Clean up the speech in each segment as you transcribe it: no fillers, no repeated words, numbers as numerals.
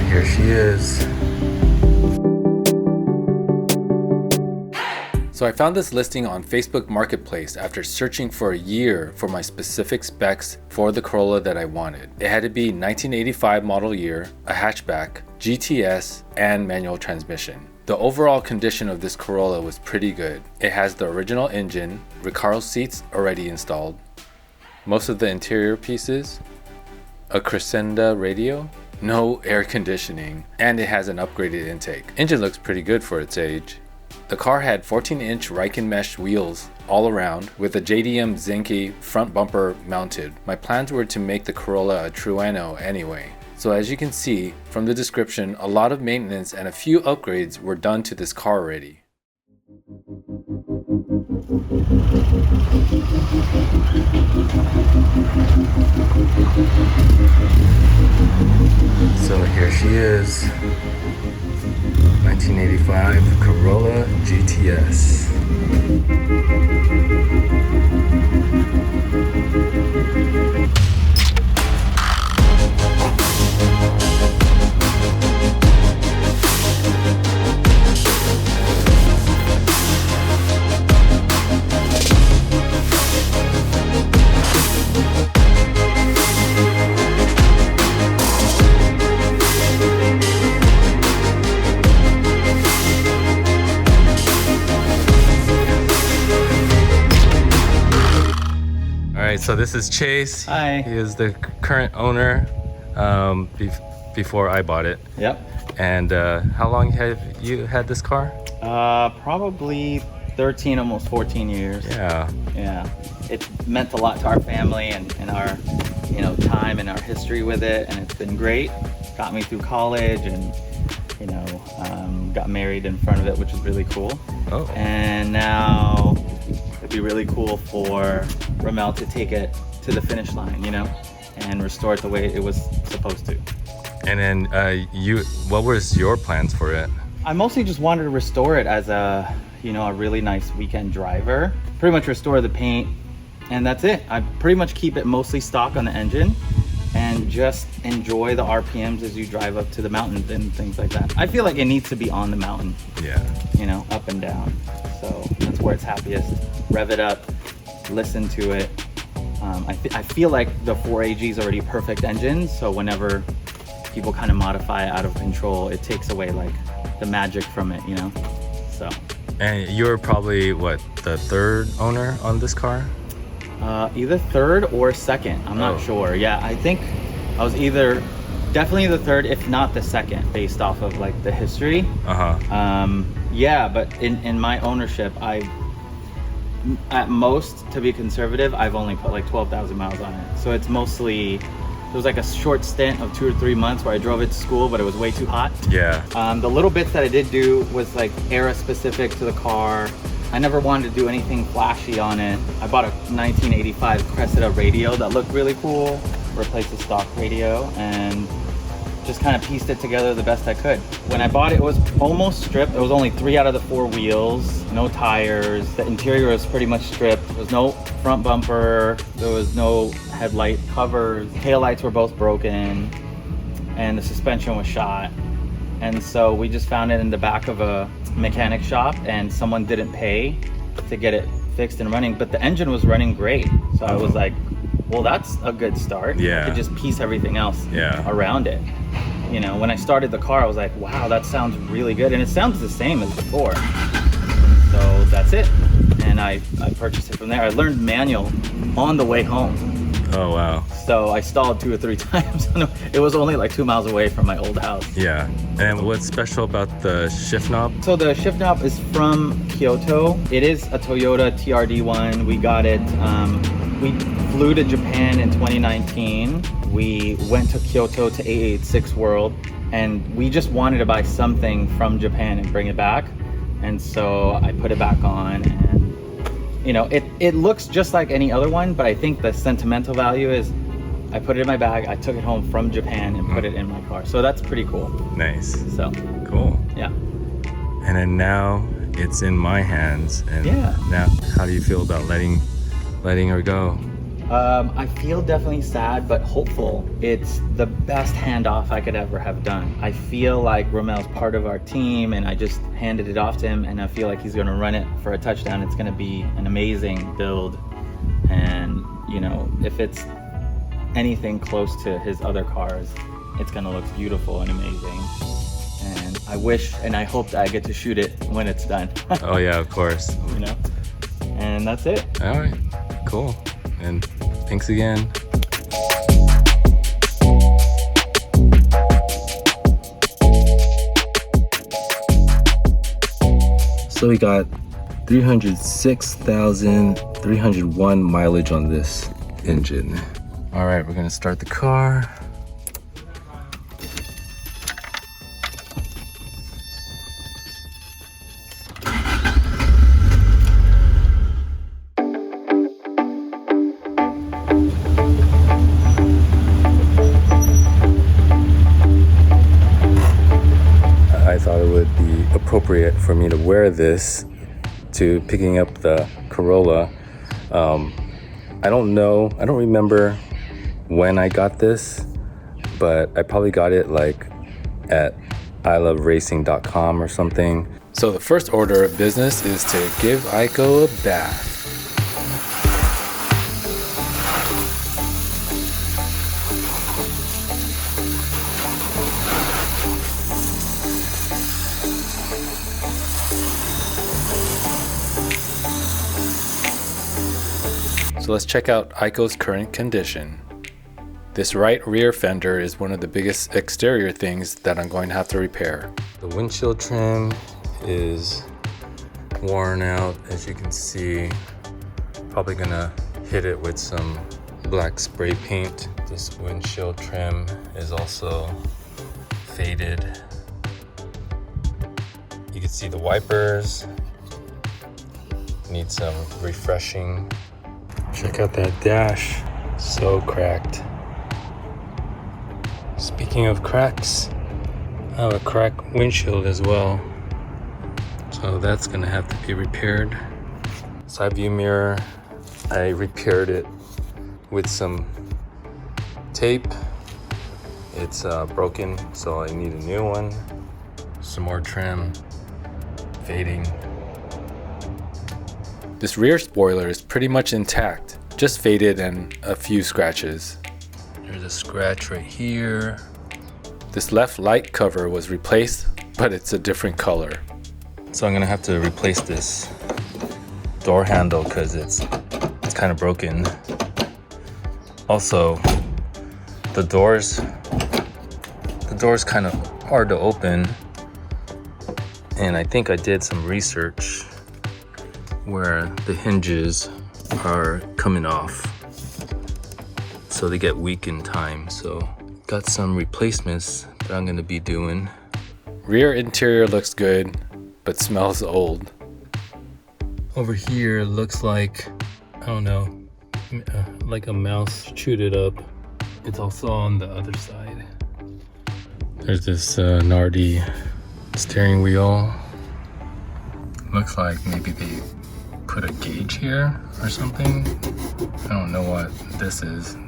here she is. So I found this listing on Facebook Marketplace after searching for a year for my specific specs for the Corolla that I wanted. It had to be 1985 model year, a hatchback, GTS, and manual transmission. The overall condition of this Corolla was pretty good. It has the original engine, Recaro seats already installed, most of the interior pieces, a Crescenda radio, no air conditioning, and it has an upgraded intake. Engine looks pretty good for its age. The car had 14-inch Riken mesh wheels all around with a JDM Zenki front bumper mounted. My plans were to make the Corolla a Trueno anyway. So as you can see from the description, a lot of maintenance and a few upgrades were done to this car already. So here she is. 1985 Corolla GTS. Alright, so this is Chase. Hi. He is the current owner before I bought it. Yep. And how long have you had this car? Probably 13, almost 14 years. Yeah. Yeah. It meant a lot to our family and our, time and our history with it, and it's been great. Got me through college and, got married in front of it, which is really cool. Oh. And now it'd be really cool for Rommel to take it to the finish line, and restore it the way it was supposed to. And then what was your plans for it? I mostly just wanted to restore it as a really nice weekend driver. Pretty much restore the paint, and that's it. I pretty much keep it mostly stock on the engine and just enjoy the RPMs as you drive up to the mountains and things like that. I feel like it needs to be on the mountain. Yeah. Up and down. So that's where it's happiest. Rev it up, listen to it. I feel like the 4AG is already a perfect engine, so whenever people kind of modify it out of control, it takes away like the magic from it, so. And you're probably the third owner on this car? Either third or second, I'm not sure. Yeah, I think I was definitely the third, if not the second, based off of like the history. Yeah, but in my ownership, at most, to be conservative, I've only put like 12,000 miles on it. So it's mostly, there was like a short stint of 2 or 3 months where I drove it to school, but it was way too hot. Yeah. The little bits that I did do was like era specific to the car. I never wanted to do anything flashy on it. I bought a 1985 Crescenda radio that looked really cool, replaced the stock radio, and just kind of pieced it together the best I could. When I bought it, it was almost stripped. There was only 3 out of the 4 wheels, no tires. The interior was pretty much stripped. There was no front bumper. There was no headlight covers. Taillights were both broken, and the suspension was shot. And so we just found it in the back of a mechanic shop, and someone didn't pay to get it fixed and running, but the engine was running great. So I was like, well, that's a good start. Yeah. I could just piece everything else around it. When I started the car, I was like, wow, that sounds really good. And it sounds the same as before. So that's it. And I purchased it from there. I learned manual on the way home. Oh, wow. So I stalled 2 or 3 times. It was only like 2 miles away from my old house. Yeah. And what's special about the shift knob? So the shift knob is from Kyoto. It is a Toyota TRD one. We got it. We flew to Japan in 2019. We went to Kyoto to AE86 World, and we just wanted to buy something from Japan and bring it back. And so I put it back on, and it looks just like any other one, but I think the sentimental value is I put it in my bag, I took it home from Japan and put it in my car. So that's pretty cool. Nice. So cool. Yeah. And then now it's in my hands. And yeah. Now, how do you feel about letting her go? I feel definitely sad, but hopeful. It's the best handoff I could ever have done. I feel like Rommel's part of our team, and I just handed it off to him, and I feel like he's gonna run it for a touchdown. It's gonna be an amazing build, and you know, if it's anything close to his other cars, it's gonna look beautiful and amazing. And I wish and I hope that I get to shoot it when it's done. Oh yeah, of course. You know? And that's it. All right, cool. And thanks again. So we got 306,301 mileage on this engine. All right, we're gonna start the car. I thought it would be appropriate for me to wear this to picking up the Corolla. I don't remember when I got this, but I probably got it like at iloveracing.com or something. So the first order of business is to give Aiko a bath. So let's check out Aiko's current condition. This right rear fender is one of the biggest exterior things that I'm going to have to repair. The windshield trim is worn out, as you can see. Probably gonna hit it with some black spray paint. This windshield trim is also faded. You can see the wipers need some refreshing. Check out that dash, so cracked. Speaking of cracks, I have a cracked windshield as well. So that's gonna have to be repaired. Side view mirror, I repaired it with some tape. It's broken, so I need a new one. Some more trim, fading. This rear spoiler is pretty much intact, just faded and a few scratches. There's a scratch right here. This left light cover was replaced, but it's a different color. So I'm gonna have to replace this door handle because it's kind of broken. Also, the door's kind of hard to open, and I think I did some research where the hinges are coming off, so they get weak in time. So got some replacements that I'm gonna be doing. Rear interior looks good, but smells old. Over here looks like, I don't know, like a mouse chewed it up. It's also on the other side. There's this Nardi steering wheel. Looks like maybe they put a gauge here or something. I don't know what this is.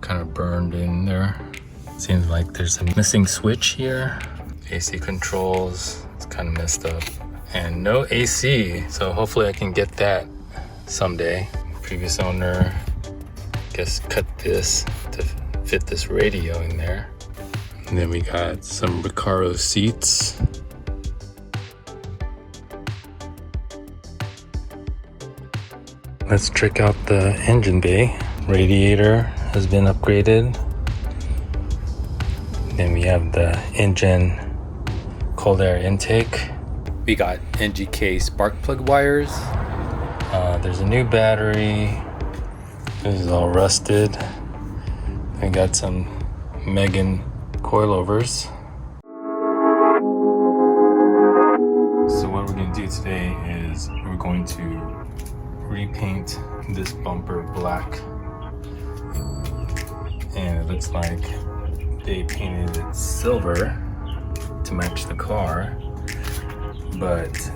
Kind of burned in there. Seems like there's a missing switch here. AC controls, it's kind of messed up. And no AC, so hopefully I can get that someday. Previous owner, guess cut this to fit this radio in there. And then we got some Recaro seats. Let's check out the engine bay. Radiator has been upgraded. Then we have the engine cold air intake. We got NGK spark plug wires. There's a new battery. This is all rusted. I got some Megan coilovers. So what we're gonna do today is we're going to repaint this bumper black, and it looks like they painted it silver to match the car, but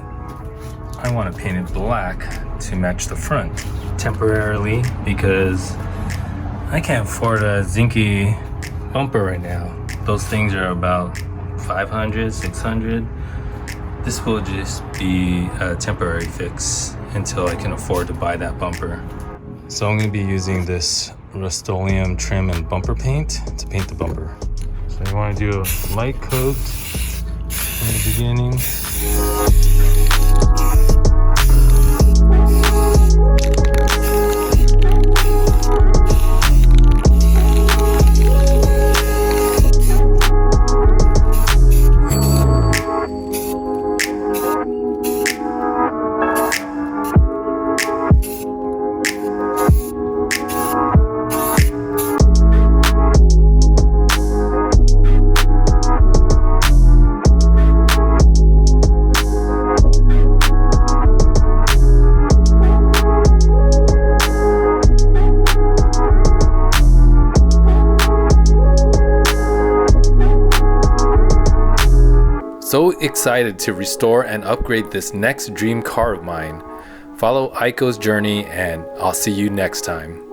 I want to paint it black to match the front temporarily because I can't afford a zinky bumper right now. Those things are about 500, 600. This will just be a temporary fix until I can afford to buy that bumper. So I'm going to be using this Rust-Oleum trim and bumper paint to paint the bumper. So you want to do a light coat in the beginning. So excited to restore and upgrade this next dream car of mine. Follow Aiko's journey and I'll see you next time.